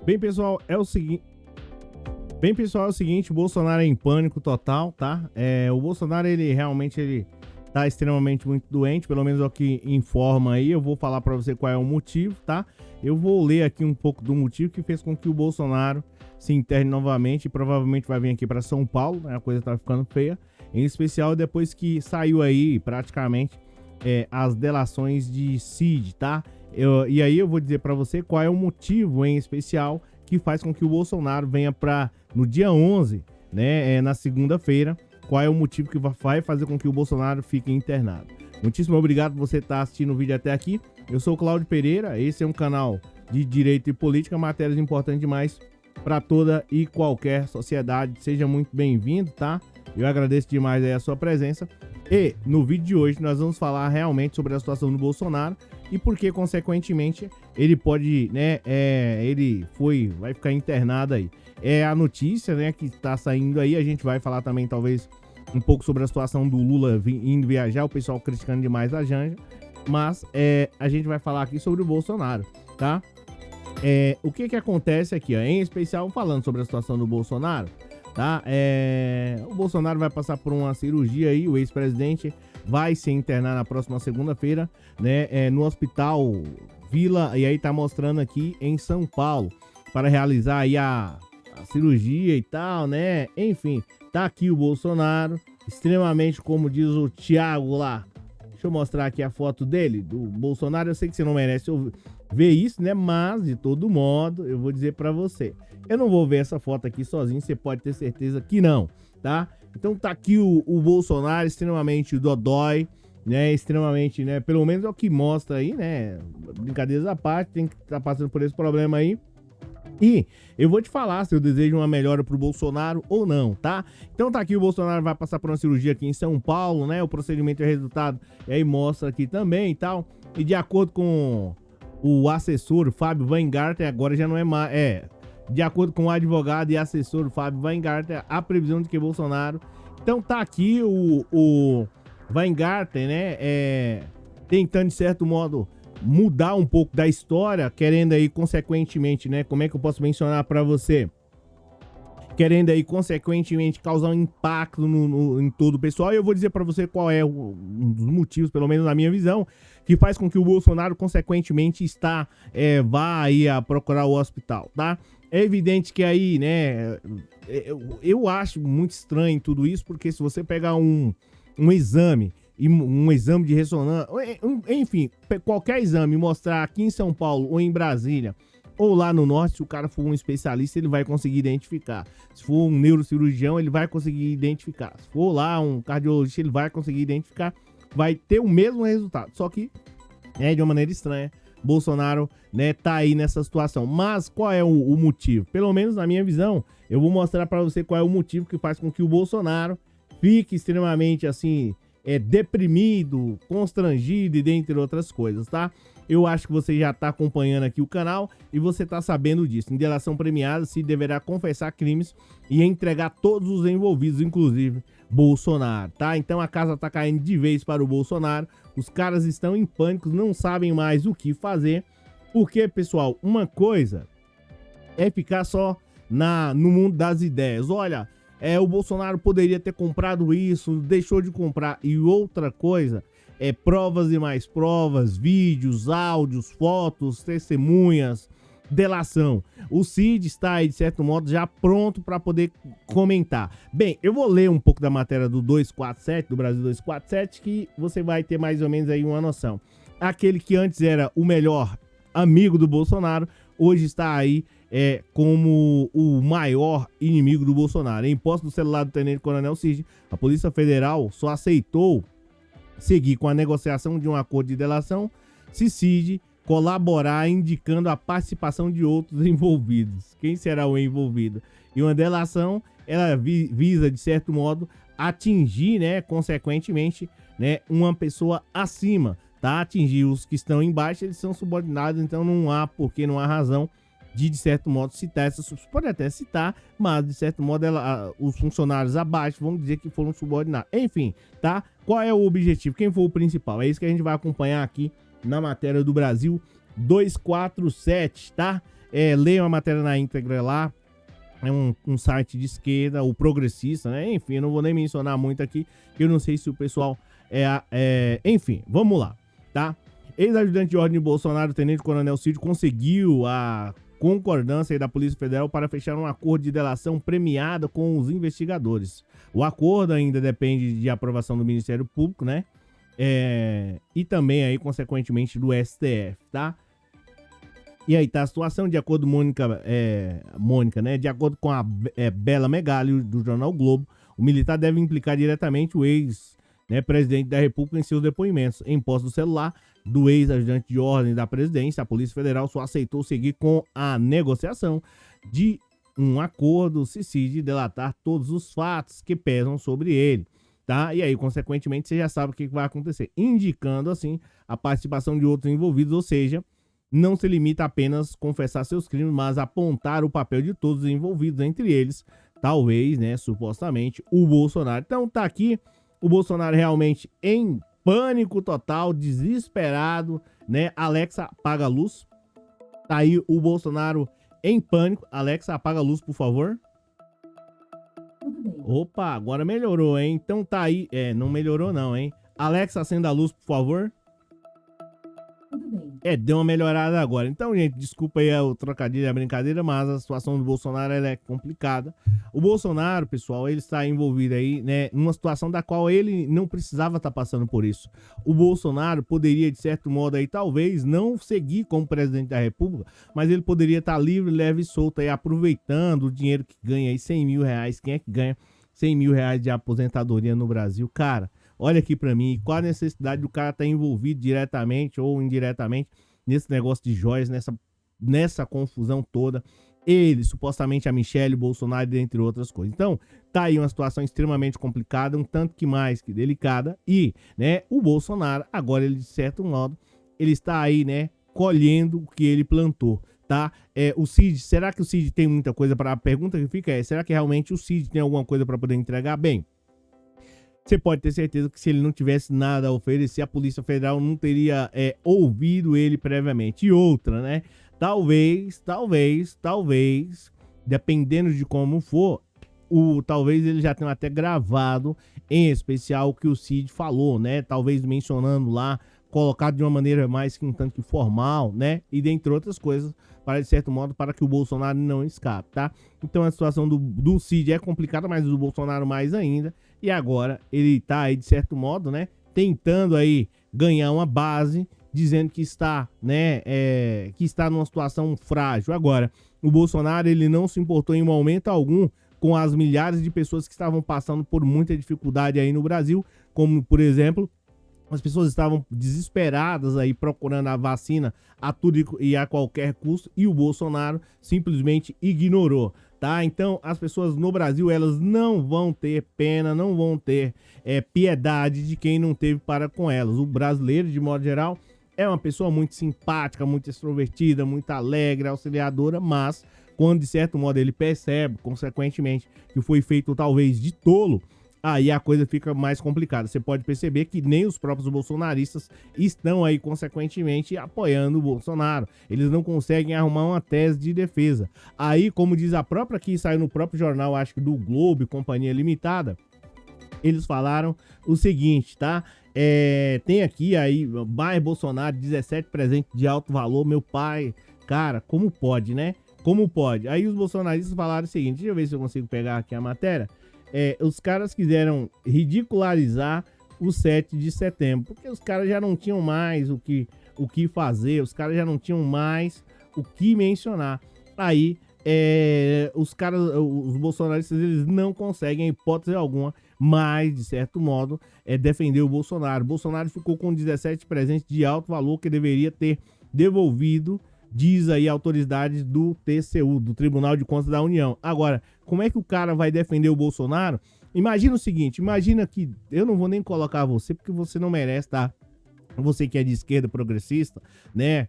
Bem, pessoal, é o seguinte. O Bolsonaro é em pânico total, tá? O Bolsonaro, ele realmente tá extremamente muito doente, pelo menos é o que informa aí. Eu vou falar pra você qual é o motivo, tá? Eu vou ler aqui um pouco do motivo que fez com que o Bolsonaro se interne novamente e provavelmente vai vir aqui pra São Paulo, né? A coisa tá ficando feia. Em especial depois que saiu aí praticamente as delações de Cid, tá? E aí eu vou dizer pra você qual é o motivo em especial que faz com que o Bolsonaro venha no dia 11, né, na segunda-feira, qual é o motivo que vai fazer com que o Bolsonaro fique internado. Muitíssimo obrigado por você estar assistindo o vídeo até aqui. Eu sou o Cláudio Pereira, esse é um canal de direito e política, matérias importantes demais para toda e qualquer sociedade. Seja muito bem-vindo, tá? Eu agradeço demais aí a sua presença. E no vídeo de hoje nós vamos falar realmente sobre a situação do Bolsonaro e porque, consequentemente, ele pode, né, vai ficar internado aí. É a notícia, né, que tá saindo aí. A gente vai falar também, talvez, um pouco sobre a situação do Lula indo viajar, o pessoal criticando demais a Janja. Mas a gente vai falar aqui sobre o Bolsonaro, tá? O que acontece aqui, ó, em especial falando sobre a situação do Bolsonaro, tá? O Bolsonaro vai passar por uma cirurgia aí, o ex-presidente vai se internar na próxima segunda-feira, né, no Hospital Vila, e aí tá mostrando aqui em São Paulo, para realizar aí a cirurgia e tal, né? Enfim, tá aqui o Bolsonaro, extremamente, como diz o Thiago lá. Deixa eu mostrar aqui a foto dele, do Bolsonaro. Eu sei que você não merece ver isso, né? Mas, de todo modo, eu vou dizer pra você. Eu não vou ver essa foto aqui sozinho, você pode ter certeza que não, tá? Então tá aqui o Bolsonaro, extremamente dodói, né? Extremamente, né? Pelo menos é o que mostra aí, né? Brincadeiras à parte, tem que estar passando por esse problema aí. E eu vou te falar se eu desejo uma melhora pro Bolsonaro ou não, tá? Então tá aqui, o Bolsonaro vai passar por uma cirurgia aqui em São Paulo, né? O procedimento é resultado, e aí mostra aqui também e tal. E de acordo com o assessor Fábio Weingarten, agora já não é mais... de acordo com o advogado e assessor Fábio Weingarten, a previsão de que Bolsonaro... Então tá aqui o Weingarten, né? Tentando, de certo modo, mudar um pouco da história, querendo aí, consequentemente, né? Como é que eu posso mencionar pra você? Querendo aí, consequentemente, causar um impacto em todo o pessoal. E eu vou dizer pra você qual é um dos motivos, pelo menos na minha visão, que faz com que o Bolsonaro, consequentemente, vá aí a procurar o hospital, tá? É evidente que aí, né, eu acho muito estranho tudo isso, porque se você pegar um exame, um exame de ressonância, enfim, qualquer exame, mostrar aqui em São Paulo ou em Brasília, ou lá no norte, se o cara for um especialista, ele vai conseguir identificar. Se for um neurocirurgião, ele vai conseguir identificar. Se for lá um cardiologista, ele vai conseguir identificar. Vai ter o mesmo resultado, só que de uma maneira estranha. Bolsonaro, né, tá aí nessa situação. Mas qual é o motivo? Pelo menos na minha visão, eu vou mostrar para você qual é o motivo que faz com que o Bolsonaro fique extremamente assim, deprimido, constrangido e dentre outras coisas, tá? Eu acho que você já tá acompanhando aqui o canal e você tá sabendo disso. Em delação premiada, se deverá confessar crimes e entregar todos os envolvidos, inclusive Bolsonaro, tá? Então a casa tá caindo de vez para o Bolsonaro. Os caras estão em pânico, não sabem mais o que fazer. Porque, pessoal, uma coisa é ficar só no mundo das ideias. Olha, o Bolsonaro poderia ter comprado isso, deixou de comprar. E outra coisa provas e mais provas, vídeos, áudios, fotos, testemunhas, delação. O Cid está aí, de certo modo, já pronto para poder comentar. Bem, eu vou ler um pouco da matéria do 247, do Brasil 247, que você vai ter mais ou menos aí uma noção. Aquele que antes era o melhor amigo do Bolsonaro, hoje está aí como o maior inimigo do Bolsonaro. Em posse do celular do tenente-coronel Cid, a Polícia Federal só aceitou seguir com a negociação de um acordo de delação se Cid colaborar indicando a participação de outros envolvidos. Quem será o envolvido? E uma delação, ela visa, de certo modo, atingir, né, consequentemente, né, uma pessoa acima, tá? Atingir os que estão embaixo, eles são subordinados, então não há porquê, não há razão de certo modo, citar essas... Pode até citar, mas, de certo modo, os funcionários abaixo vão dizer que foram subordinados. Enfim, tá? Qual é o objetivo? Quem foi o principal? É isso que a gente vai acompanhar aqui na matéria do Brasil 247, tá? Leiam a matéria na íntegra lá. É um site de esquerda, o Progressista, né? Enfim, eu não vou nem mencionar muito aqui, que eu não sei se o pessoal enfim, vamos lá, tá? Ex-ajudante de ordem de Bolsonaro, o tenente-coronel Cid, conseguiu a concordância aí da Polícia Federal para fechar um acordo de delação premiada com os investigadores. O acordo ainda depende de aprovação do Ministério Público, né? E também aí, consequentemente, do STF, tá? E aí tá a situação, de acordo com Mônica, né? De acordo com a Bela Megali, do jornal Globo, o militar deve implicar diretamente o ex-presidente da República em seus depoimentos. Em posse do celular do ex-ajudante de ordem da presidência, a Polícia Federal só aceitou seguir com a negociação de um acordo se Cid delatar todos os fatos que pesam sobre ele, tá? E aí, consequentemente, você já sabe o que vai acontecer, indicando, assim, a participação de outros envolvidos, ou seja, não se limita a apenas confessar seus crimes, mas apontar o papel de todos os envolvidos, entre eles, talvez, né, supostamente, o Bolsonaro. Então tá aqui o Bolsonaro realmente em pânico total, desesperado, né? Alexa, apaga a luz. Tá aí o Bolsonaro em pânico. Alexa, apaga a luz, por favor. Opa, agora melhorou, hein? Então tá aí. Não melhorou não, hein? Alexa, acenda a luz, por favor. Deu uma melhorada agora. Então, gente, desculpa aí o trocadilho, a brincadeira, mas a situação do Bolsonaro ela é complicada. O Bolsonaro, pessoal, ele está envolvido aí, né, numa situação da qual ele não precisava estar passando por isso. O Bolsonaro poderia, de certo modo, aí, talvez não seguir como presidente da República, mas ele poderia estar livre, leve e solto aí, aproveitando o dinheiro que ganha aí, 100 mil reais. Quem é que ganha 100 mil reais de aposentadoria no Brasil? Cara, olha aqui pra mim, qual a necessidade do cara estar envolvido diretamente ou indiretamente nesse negócio de joias, nessa confusão toda. Ele, supostamente a Michelle Bolsonaro, dentre outras coisas. Então, tá aí uma situação extremamente complicada, um tanto que mais que delicada. E, né, o Bolsonaro, agora ele, de certo modo, ele está aí, né, colhendo o que ele plantou, tá? O Cid, será que o Cid tem muita coisa para... A pergunta que fica será que realmente o Cid tem alguma coisa para poder entregar? Bem, você pode ter certeza que se ele não tivesse nada a oferecer, a Polícia Federal não teria ouvido ele previamente. E outra, né? Talvez, dependendo de como for, talvez ele já tenha até gravado, em especial, o que o Cid falou, né? Talvez mencionando lá, colocado de uma maneira mais que um tanto que formal, né? E dentre outras coisas, para de certo modo, para que o Bolsonaro não escape, tá? Então a situação do Cid é complicada, mas do Bolsonaro mais ainda. E agora ele tá aí, de certo modo, né? Tentando aí ganhar uma base, dizendo que está, né? Que está numa situação frágil. Agora, o Bolsonaro, ele não se importou em momento algum com as milhares de pessoas que estavam passando por muita dificuldade aí no Brasil, como, por exemplo, as pessoas estavam desesperadas aí procurando a vacina a tudo e a qualquer custo, e o Bolsonaro simplesmente ignorou, tá? Então as pessoas no Brasil, elas não vão ter pena, não vão ter piedade de quem não teve para com elas. O brasileiro, de modo geral, é uma pessoa muito simpática, muito extrovertida, muito alegre, auxiliadora, mas quando de certo modo ele percebe, consequentemente, que foi feito talvez de tolo, aí a coisa fica mais complicada. Você pode perceber que nem os próprios bolsonaristas estão aí, consequentemente, apoiando o Bolsonaro. Eles não conseguem arrumar uma tese de defesa. Aí, como diz a própria, que saiu no próprio jornal, acho que do Globo e Companhia Limitada, eles falaram o seguinte, tá? Tem aqui aí, Bairro Bolsonaro, 17 presentes de alto valor, meu pai. Cara, como pode, né? Como pode? Aí os bolsonaristas falaram o seguinte, deixa eu ver se eu consigo pegar aqui a matéria. Os caras quiseram ridicularizar o 7 de setembro, porque os caras já não tinham mais o que fazer, os caras já não tinham mais o que mencionar. Aí, os bolsonaristas, eles não conseguem, em hipótese alguma, mais, de certo modo, defender o Bolsonaro. O Bolsonaro ficou com 17 presentes de alto valor que deveria ter devolvido, diz aí autoridades do TCU, do Tribunal de Contas da União. Agora, como é que o cara vai defender o Bolsonaro? Imagina o seguinte, imagina que, eu não vou nem colocar você, porque você não merece, tá? Você que é de esquerda, progressista, né?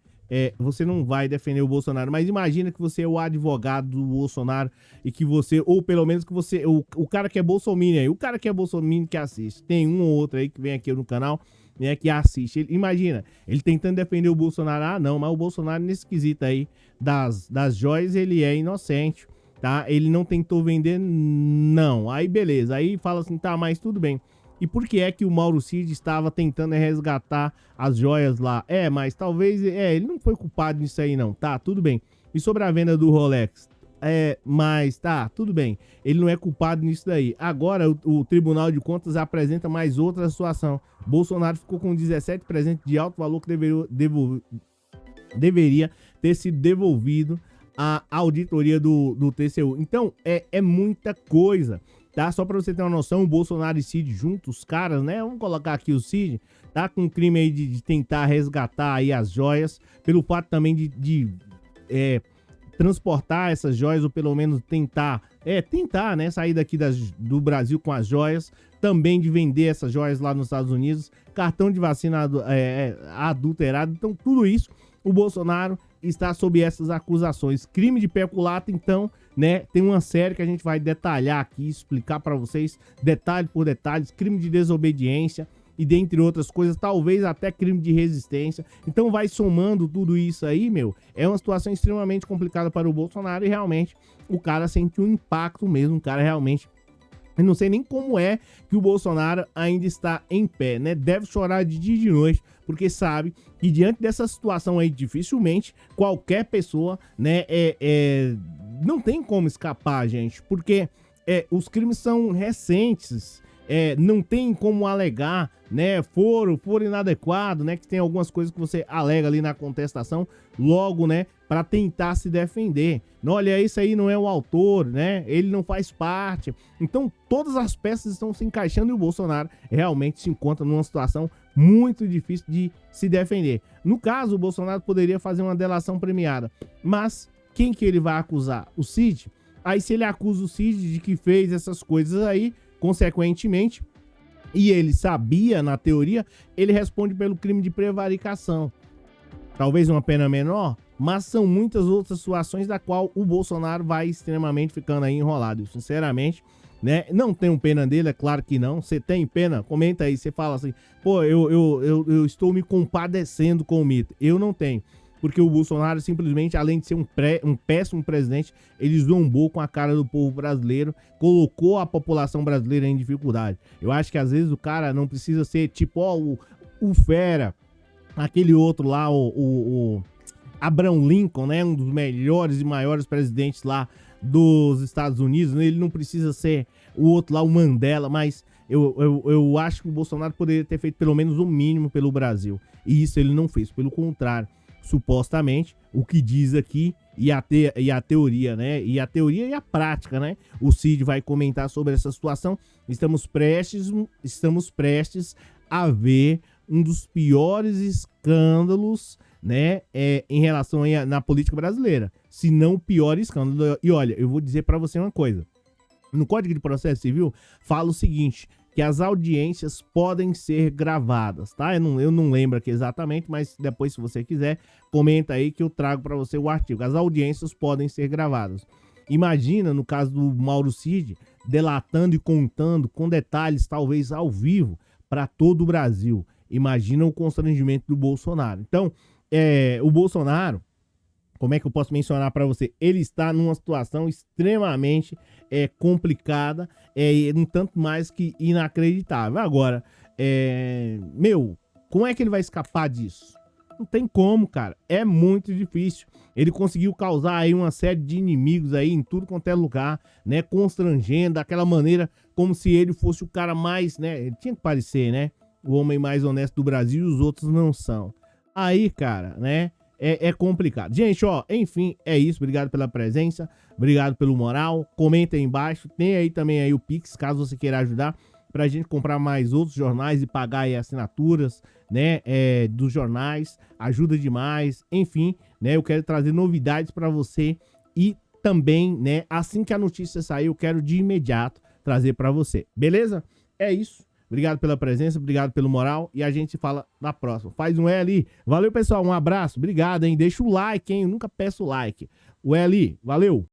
Você não vai defender o Bolsonaro, mas imagina que você é o advogado do Bolsonaro e que você, ou pelo menos que você, o cara que é bolsominion aí, o cara que é bolsominion que assiste, tem um ou outro aí que vem aqui no canal né, que assiste. Imagina, ele tentando defender o Bolsonaro. Ah, não, mas o Bolsonaro nesse quesito aí das joias, ele é inocente, tá? Ele não tentou vender, não. Aí beleza, aí fala assim, tá, mas tudo bem. E por que é que o Mauro Cid estava tentando resgatar as joias lá? Mas talvez, ele não foi culpado nisso aí não, tá, tudo bem. E sobre a venda do Rolex? Mas tá, tudo bem. Ele não é culpado nisso daí. Agora o Tribunal de Contas apresenta mais outra situação. Bolsonaro ficou com 17 presentes de alto valor que deveria ter sido devolvido à auditoria do TCU. Então, é muita coisa, tá? Só para você ter uma noção, o Bolsonaro e Cid juntos, os caras, né? Vamos colocar aqui o Cid, tá com crime aí de tentar resgatar aí as joias, pelo fato também de transportar essas joias, ou pelo menos tentar, né, sair daqui do Brasil com as joias, também de vender essas joias lá nos Estados Unidos, cartão de vacina adulterado. Então, tudo isso, o Bolsonaro está sob essas acusações. Crime de peculato, então, né, tem uma série que a gente vai detalhar aqui, explicar para vocês, detalhe por detalhes, crime de desobediência, e dentre outras coisas, talvez até crime de resistência. Então vai somando tudo isso aí, é uma situação extremamente complicada para o Bolsonaro e realmente o cara sente um impacto mesmo, o cara realmente... Eu não sei nem como é que o Bolsonaro ainda está em pé, né? Deve chorar de dia e de noite, porque sabe que diante dessa situação aí, dificilmente qualquer pessoa, né, não tem como escapar, gente, porque os crimes são recentes. Não tem como alegar, né, foro inadequado, né, que tem algumas coisas que você alega ali na contestação, logo, né, para tentar se defender. Não, olha, isso aí não é o autor, né, ele não faz parte. Então, todas as peças estão se encaixando e o Bolsonaro realmente se encontra numa situação muito difícil de se defender. No caso, o Bolsonaro poderia fazer uma delação premiada, mas quem que ele vai acusar? O Cid? Aí, se ele acusa o Cid de que fez essas coisas aí, consequentemente, e ele sabia, na teoria, ele responde pelo crime de prevaricação. Talvez uma pena menor, mas são muitas outras situações da qual o Bolsonaro vai extremamente ficando aí enrolado. Sinceramente, né, não tenho pena dele, é claro que não. Você tem pena? Comenta aí, você fala assim, pô, eu estou me compadecendo com o mito. Eu não tenho. Porque o Bolsonaro simplesmente, além de ser um péssimo presidente, ele zombou com a cara do povo brasileiro, colocou a população brasileira em dificuldade. Eu acho que às vezes o cara não precisa ser tipo, o fera, aquele outro lá, o Abraham Lincoln, né, um dos melhores e maiores presidentes lá dos Estados Unidos. Ele não precisa ser o outro lá, o Mandela, mas eu acho que o Bolsonaro poderia ter feito pelo menos o mínimo pelo Brasil. E isso ele não fez, pelo contrário. Supostamente, o que diz aqui e a teoria, né? E a teoria e a prática, né? O Cid vai comentar sobre essa situação. Estamos prestes a ver um dos piores escândalos, né? Em relação na política brasileira. Se não o pior escândalo. E olha, eu vou dizer para você uma coisa. No Código de Processo Civil fala o seguinte, que as audiências podem ser gravadas, tá? Eu não lembro aqui exatamente, mas depois, se você quiser, comenta aí que eu trago para você o artigo. As audiências podem ser gravadas. Imagina, no caso do Mauro Cid, delatando e contando com detalhes, talvez ao vivo, para todo o Brasil. Imagina o constrangimento do Bolsonaro. Então, o Bolsonaro, como é que eu posso mencionar para você? Ele está numa situação extremamente complicada, um tanto mais que inacreditável. Agora, como é que ele vai escapar disso? Não tem como, cara. É muito difícil. Ele conseguiu causar aí uma série de inimigos aí em tudo quanto é lugar, né? Constrangendo, daquela maneira como se ele fosse o cara mais, né? Ele tinha que parecer, né? O homem mais honesto do Brasil e os outros não são. Aí, cara, né? É complicado. Gente, ó, enfim, é isso. Obrigado pela presença, obrigado pelo moral. Comenta aí embaixo. Tem aí também aí o Pix, caso você queira ajudar, pra gente comprar mais outros jornais e pagar aí assinaturas, né, dos jornais. Ajuda demais. Enfim, né, eu quero trazer novidades pra você e também, né, assim que a notícia sair, eu quero de imediato trazer pra você. Beleza? É isso. Obrigado pela presença, obrigado pelo moral e a gente se fala na próxima. Faz um L. Valeu, pessoal. Um abraço. Obrigado, hein? Deixa o like, hein? Eu nunca peço like. O L. Valeu.